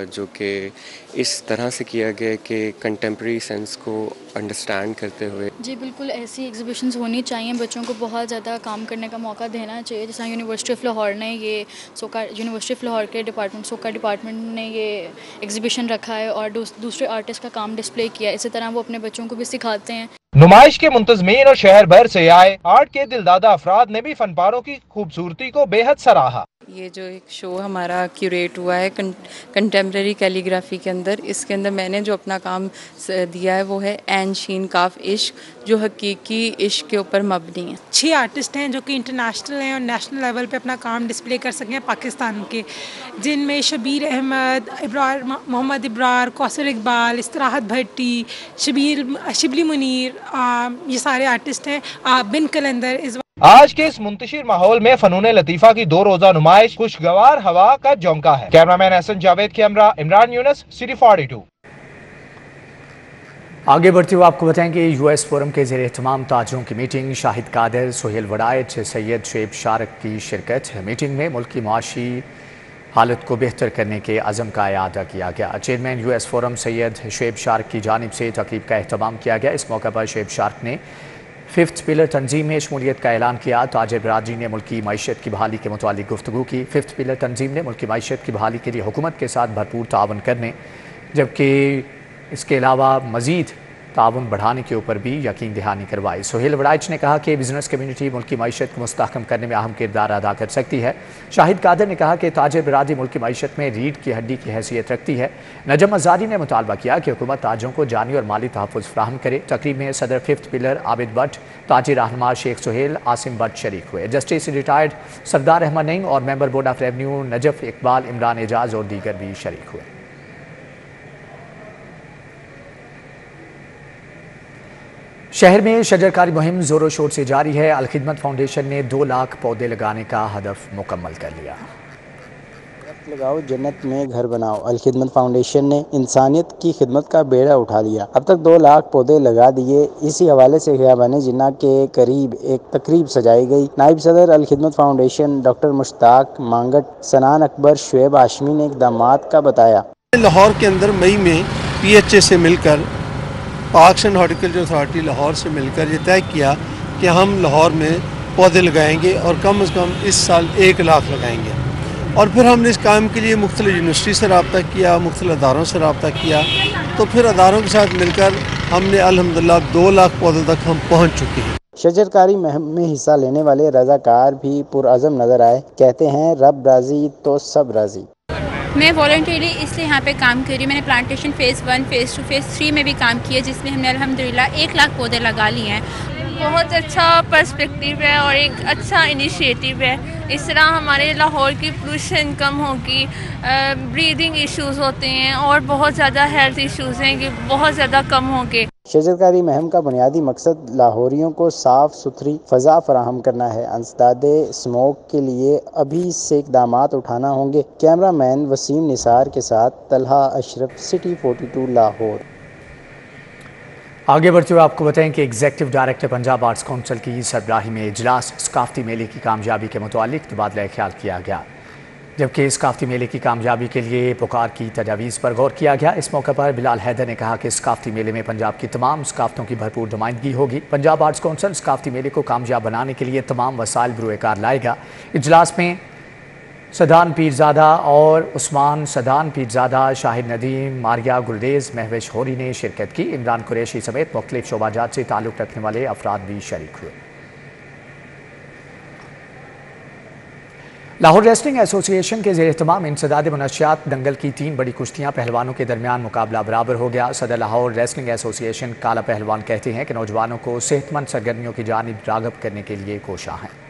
जो कि इस तरह से किया गया कि कंटेम्प्रेरी सेंस को अंडरस्टैंड करते हुए। जी बिल्कुल, ऐसी एग्जीबिशंस होनी चाहिए। बच्चों को बहुत ज़्यादा काम करने का मौका देना चाहिए। जैसा यूनिवर्सिटी ऑफ लाहौर ने ये यूनिवर्सिटी ऑफ लाहौर के डिपार्टमेंट सोका डिपार्टमेंट ने ये एग्जीबिशन रखा है और दूसरे आर्टिस्ट का काम डिस्प्ले किया है। इसी तरह वो अपने बच्चों को भी सिखाते हैं। नुमाइश के मुंतजमीन और शहर भर से आए आर्ट के दिलदादा अफराद ने भी फनपारों की खूबसूरती को बेहद सराहा। یہ جو ایک شو ہمارا کیوریٹ ہوا ہے کنٹمپریری کیلیگرافی کے اندر، اس کے اندر میں نے جو اپنا کام دیا ہے وہ ہے عین شین کاف عشق، جو حقیقی عشق کے اوپر مبنی ہے۔ 6 آرٹسٹ ہیں جو کہ انٹرنیشنل ہیں اور نیشنل لیول پہ اپنا کام ڈسپلے کر سکیں پاکستان کے، جن میں شبیر احمد، محمد ابرار، کوثر اقبال، استراحت بھٹی، شبلی منیر، یہ سارے آرٹسٹ ہیں۔ بن کلندر آج کے اس منتشر ماحول میں فنون لطیفہ کی 2 روزہ نمائش خوشگوار ہوا کا جھونکا ہے۔ کیمرہ مین حسن جاوید کے ہمراہ عمران یونس، سٹی 42۔ آگے بڑھتے ہوئے آپ کو بتائیں کہ یو ایس فورم کے زیر اہتمام تاجروں کی میٹنگ، شاہد قادر، سہیل وڑائچ، سید شعیب شارک کی شرکت۔ میٹنگ میں ملک کی معاشی حالت کو بہتر کرنے کے عزم کا اعادہ کیا گیا۔ چیئرمین یو ایس فورم سید شعیب شارک کی جانب سے تقریب کا اہتمام کیا گیا۔ اس موقع پر شعیب شارک نے 5th پلر تنظیم میں شمولیت کا اعلان کیا۔ تاجر برادری نے ملکی معیشت کی بحالی کے متعلق گفتگو کی۔ 5th پلر تنظیم نے ملکی معیشت کی بحالی کے لیے حکومت کے ساتھ بھرپور تعاون کرنے، جبکہ اس کے علاوہ مزید تعاون بڑھانے کے اوپر بھی یقین دہانی کروائی۔ سہیل وڑائچ نے کہا کہ بزنس کمیونٹی ملک کی معیشت کو مستحکم کرنے میں اہم کردار ادا کر سکتی ہے۔ شاہد قادر نے کہا کہ تاجر برادری ملک کی معیشت میں ریڑھ کی ہڈی کی حیثیت رکھتی ہے۔ نجم ازاری نے مطالبہ کیا کہ حکومت تاجروں کو جانی اور مالی تحفظ فراہم کرے۔ تقریب میں صدر 5th پلر عابد بٹ، تاجر رہنما شیخ سہیل، عاصم بٹ شریک ہوئے۔ جسٹس ریٹائرڈ سردار احمد نعیم اور member board of revenue Najaf Iqbal, Imran Ejaz اور دیگر بھی شریک ہوئے۔ شہر میں شجرکاری مہم زور و شور سے جاری ہے۔ الخدمت فاؤنڈیشن نے 2 لاکھ پودے لگانے کا ہدف مکمل کر لیا۔ لگاؤ جنت میں گھر بناؤ۔ الخدمت فاؤنڈیشن نے انسانیت کی خدمت کا بیڑا اٹھا لیا۔ اب تک 2 لاکھ پودے لگا دیے۔ اسی حوالے سے خیابان جناح کے قریب ایک تقریب سجائی گئی۔ نائب صدر الخدمت فاؤنڈیشن ڈاکٹر مشتاق مانگٹ، سنان اکبر، شعیب ہاشمی نے اقدامات کا بتایا۔ لاہور کے اندر مئی میں PHA سے مل کر، parks and horticulture authority Lahore سے مل کر یہ طے کیا کہ ہم لاہور میں پودے لگائیں گے اور کم از کم اس سال 1 لاکھ لگائیں گے۔ اور پھر ہم نے اس کام کے لیے مختلف یونیورسٹی سے رابطہ کیا، مختلف اداروں سے رابطہ کیا، تو پھر اداروں کے ساتھ مل کر ہم نے الحمدللہ 2 لاکھ پودوں تک ہم پہنچ چکے ہیں۔ شجرکاری مہم میں حصہ لینے والے رضاکار بھی پرعزم نظر آئے۔ کہتے ہیں رب راضی تو سب راضی۔ میں والنٹیرلی اس لیے یہاں پہ کام کر رہی ہوں۔ میں نے پلانٹیشن فیز 1، فیز 2، فیز 3 میں بھی کام کیا، جس میں ہم نے الحمدللہ 1 لاکھ پودے لگا لیے ہیں۔ بہت اچھا پرسپیکٹیو ہے اور ایک اچھا انیشیٹو ہے۔ اس طرح ہمارے لاہور کی پولوشن کم ہوگی، بریدنگ ایشوز ہوتے ہیں اور بہت زیادہ ہیلتھ ایشوز ہیں کہ بہت زیادہ کم ہوں گے۔ شجرکاری مہم کا بنیادی مقصد لاہوریوں کو صاف ستھری فضا فراہم کرنا ہے۔ انسداد اسموگ کے لیے ابھی سے اقدامات اٹھانا ہوں گے۔ کیمرہ مین وسیم نثار کے ساتھ طلحہ اشرف، سٹی 42 لاہور۔ آگے بڑھتے ہوئے آپ کو بتائیں کہ executive director Punjab arts council کی سربراہی میں اجلاس، ثقافتی میلے کی کامیابی کے متعلق تبادلہ خیال کیا گیا، جبکہ ثقافتی میلے کی کامیابی کے لیے پکار کی تجاویز پر غور کیا گیا۔ اس موقع پر بلال حیدر نے کہا کہ ثقافتی میلے میں پنجاب کی تمام ثقافتوں کی بھرپور نمائندگی ہوگی۔ پنجاب آرٹس کونسل ثقافتی میلے کو کامیاب بنانے کے لیے تمام وسائل بروئے کار لائے گا۔ اجلاس میں سدان پیرزادہ اور عثمان سدان پیرزادہ، شاہد ندیم، ماریا گلریز، مہوش ہوری نے شرکت کی۔ عمران قریشی سمیت مختلف شعبہ جات سے تعلق رکھنے والے افراد بھی شریک ہوئے۔ لاہور ریسلنگ ایسوسی ایشن کے زیر اہتمام انسداد منشیات دنگل کی 3 بڑی کشتیاں، پہلوانوں کے درمیان مقابلہ برابر ہو گیا۔ صدر لاہور ریسلنگ ایسوسی ایشن کالا پہلوان کہتے ہیں کہ نوجوانوں کو صحت مند سرگرمیوں کی جانب راغب کرنے کے لیے کوشاں ہیں۔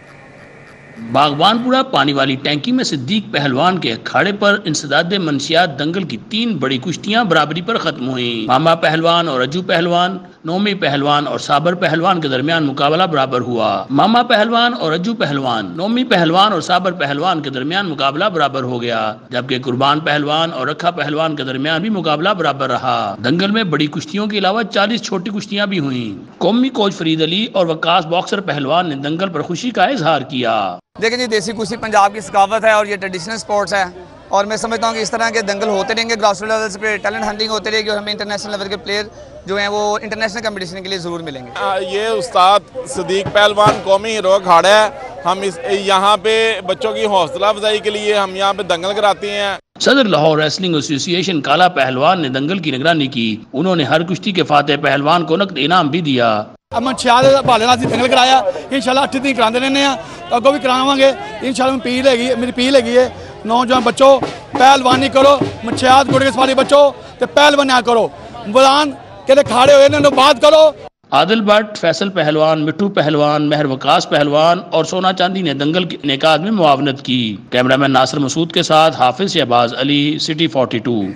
باغبان پورہ پانی والی ٹینکی میں صدیق پہلوان کے اکھاڑے پر انسداد منشیات دنگل کی 3 بڑی کشتیاں برابری پر ختم ہوئیں۔ ماما پہلوان اور رجو پہلوان، نومی پہلوان اور صابر پہلوان کے درمیان مقابلہ برابر ہوا۔ ماما پہلوان اور رجو پہلوان، نومی پہلوان اور صابر پہلوان کے درمیان مقابلہ برابر ہو گیا، جبکہ قربان پہلوان اور رکھا پہلوان کے درمیان بھی مقابلہ برابر رہا۔ دنگل میں بڑی کشتیوں کے علاوہ 40 چھوٹی کشتیاں بھی ہوئیں۔ قومی کوچ فرید علی اور وقاص باکسر پہلوان نے دنگل پر خوشی کا اظہار کیا۔ دیکھیں جی، دیسی کشتی پنجاب کی ثقافت ہے اور یہ ٹریڈیشنل سپورٹس ہے، اور میں سمجھتا ہوں کہ اس طرح کے دنگل ہوتے رہیں گے، گراس روٹ لیول پہ ٹیلنٹ ہنٹنگ ہوتے رہے گی اور ہمیں انٹرنیشنل لیول کے پلیئر جو ہیں وہ انٹرنیشنل کمپٹیشن کے لیے ضرور ملیں گے۔ یہ استاد صدیق پہلوان قومی ہیرو کھاڑا ہے۔ ہم یہاں پہ بچوں کی حوصلہ افزائی کے لیے ہم یہاں پہ دنگل کراتے ہیں۔ صدر لاہور ریسلنگ ایسوسی ایشن کالا پہلوان نے دنگل کی نگرانی کی۔ انہوں نے ہر کشتی کے فاتح پہلوان کو نقد انعام بھی دیا۔ امن شاہ بھالے نال دنگل کرایا، انشاءاللہ 8 دن کراندے رہنے ہیں अगों भी करावांगे इंशाल्लाह। अपील हैगी, मेरी अपील हैगी है नौजवान बच्चों पहलवानी करो, मुछियात गुड़ के सवारी बच्चों ते पहलवानी करो, मैदान के खाड़े हुए ने बात करो। आदिल भट्ट, फैसल पहलवान, मिट्टू पहलवान, महर वकास पहलवान और सोना चांदी ने दंगल के इनेकाद में मुआवनत की। कैमरामैन नासिर मसूद के साथ Hafiz Shahbaz Ali, city 42।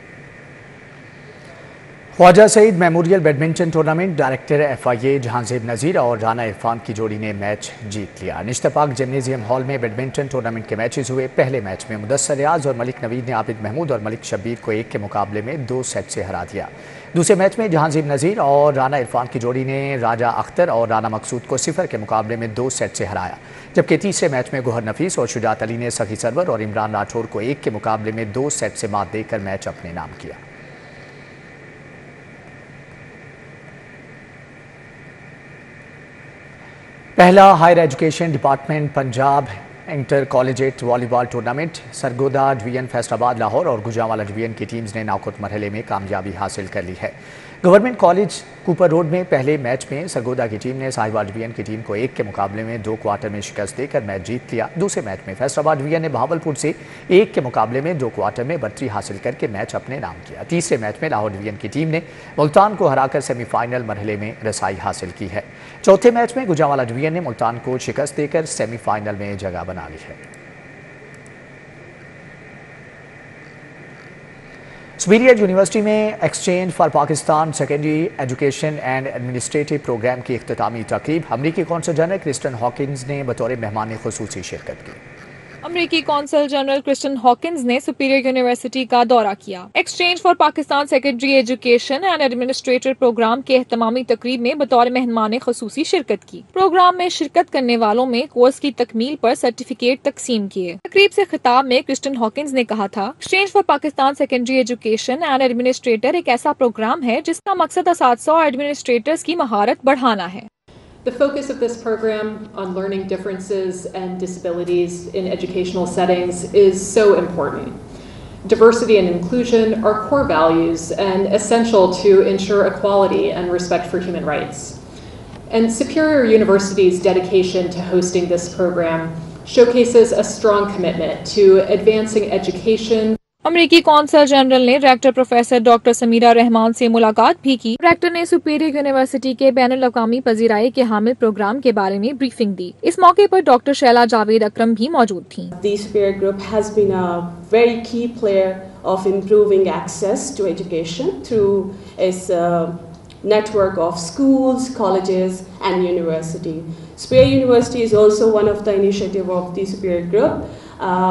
Khawaja Saeed memorial badminton tournament director FIA Jahanzeb Nazir और राना इरफान की जोड़ी ने मैच जीत लिया। निश्तपाक जिम्नेजियम हॉल में बैडमिंटन टूर्नामेंट के मैचेस हुए। पहले मैच में मुदस्सर रियाज और मलिक नवीद ने आबिद महमूद और मलिक शब्बीर को 1 के मुकाबले में 2 सेट से हरा दिया। दूसरे मैच में जहांजेब नज़ीर और राना इरफान की जोड़ी ने राजा अख्तर और राना मकसूद को 0 के मुकाबले में 2 सेट से हराया। जबकि तीसरे मैच में गोहर नफीस और शुजात अली ने सखी सरवर और इमरान राठौर को 1 के मुकाबले में 2 सेट से मात देकर मैच अपने नाम किया। पहला higher education department Punjab inter collegiate volleyball tournament Sargodha division, Faisalabad, Lahore और गुजरांवाला डिवीजन की टीम्स ने नॉकआउट मरहले में कामयाबी हासिल कर ली है। गवर्नमेंट कॉलेज कूपर रोड में पहले मैच में सरगोदा की टीम ने साहिवाल डिवीजन की टीम को 1 के मुकाबले में 2 क्वार्टर में शिकस्त देकर मैच जीत लिया। दूसरे मैच में फैसलाबाद डिवीजन ने बहावलपुर से 1 के मुकाबले में 2 क्वार्टर में बढ़तरी हासिल करके मैच अपने नाम किया। तीसरे मैच में लाहौर डिवीजन की टीम ने मुल्तान को हराकर सेमीफाइनल मरहले में रसाई हासिल की है। चौथे मैच में गुजरांवाला डिवीजन ने मुल्तान को शिकस्त देकर सेमीफाइनल में जगह बना ली है। सुपीरियर यूनिवर्सिटी में exchange for Pakistan secondary education and administrative programme की इख्तितामी तकरीब अमरीकी कौंसल जनरल क्रिस्टन हॉकिंस ने बतौर मेहमान खुसूसी शिरकत की। अमरीकी कौंसल जनरल क्रिस्टन हॉकिंस ने सुपीरियर यूनिवर्सिटी का दौरा किया। Exchange for Pakistan secondary education and administrative programme के एहतमामी तकरीब में बतौर मेहमान खुसूसी शिरकत की। प्रोग्राम में शिरकत करने वालों में कोर्स की तकमील पर सर्टिफिकेट तकसीम किए। तकरीब से खिताब में क्रिस्टन हॉकिंस ने कहा था, exchange for Pakistan secondary education and administrator एक ऐसा प्रोग्राम है जिसका मकसद असातिज़ा और एडमिनिस्ट्रेटर्स की महारत बढ़ाना है। The focus of this program on learning differences and disabilities in educational settings is so important. Diversity and inclusion are core values and essential to ensure equality and respect for human rights. And Superior University's dedication to hosting this program showcases a strong commitment to advancing education. अमरीकी consul general ने director professor doctor Sameera Rahman से मुलाकात भी की। Director ने superior university के बैनुल-अक़वामी पज़ीराई के हामिल programme के बारे में ब्रीफिंग दी। इस मौके पर डॉक्टर शैला जावेद अकरम भी मौजूद थीं। The Superior Group has been a very key player of improving access to education through its network of schools, colleges and university. Superior University is also one of the initiative of the Superior Group.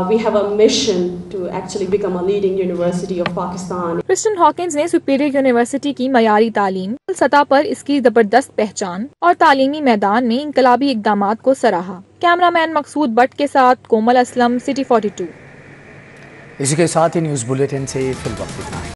We have a mission to actually become a leading university of Pakistan. Kristen Hawkins ने superior university की मयारी तालीम, सतह पर इसकी जबरदस्त पहचान और तालीमी मैदान में इंकलाबी इक़दामात को सराहा। कैमरामैन मकसूद भट्ट के साथ कोमल असलम, सिटी 42। इसी के साथ ही न्यूज़ बुलेटिन से फिल वक्त इतना है।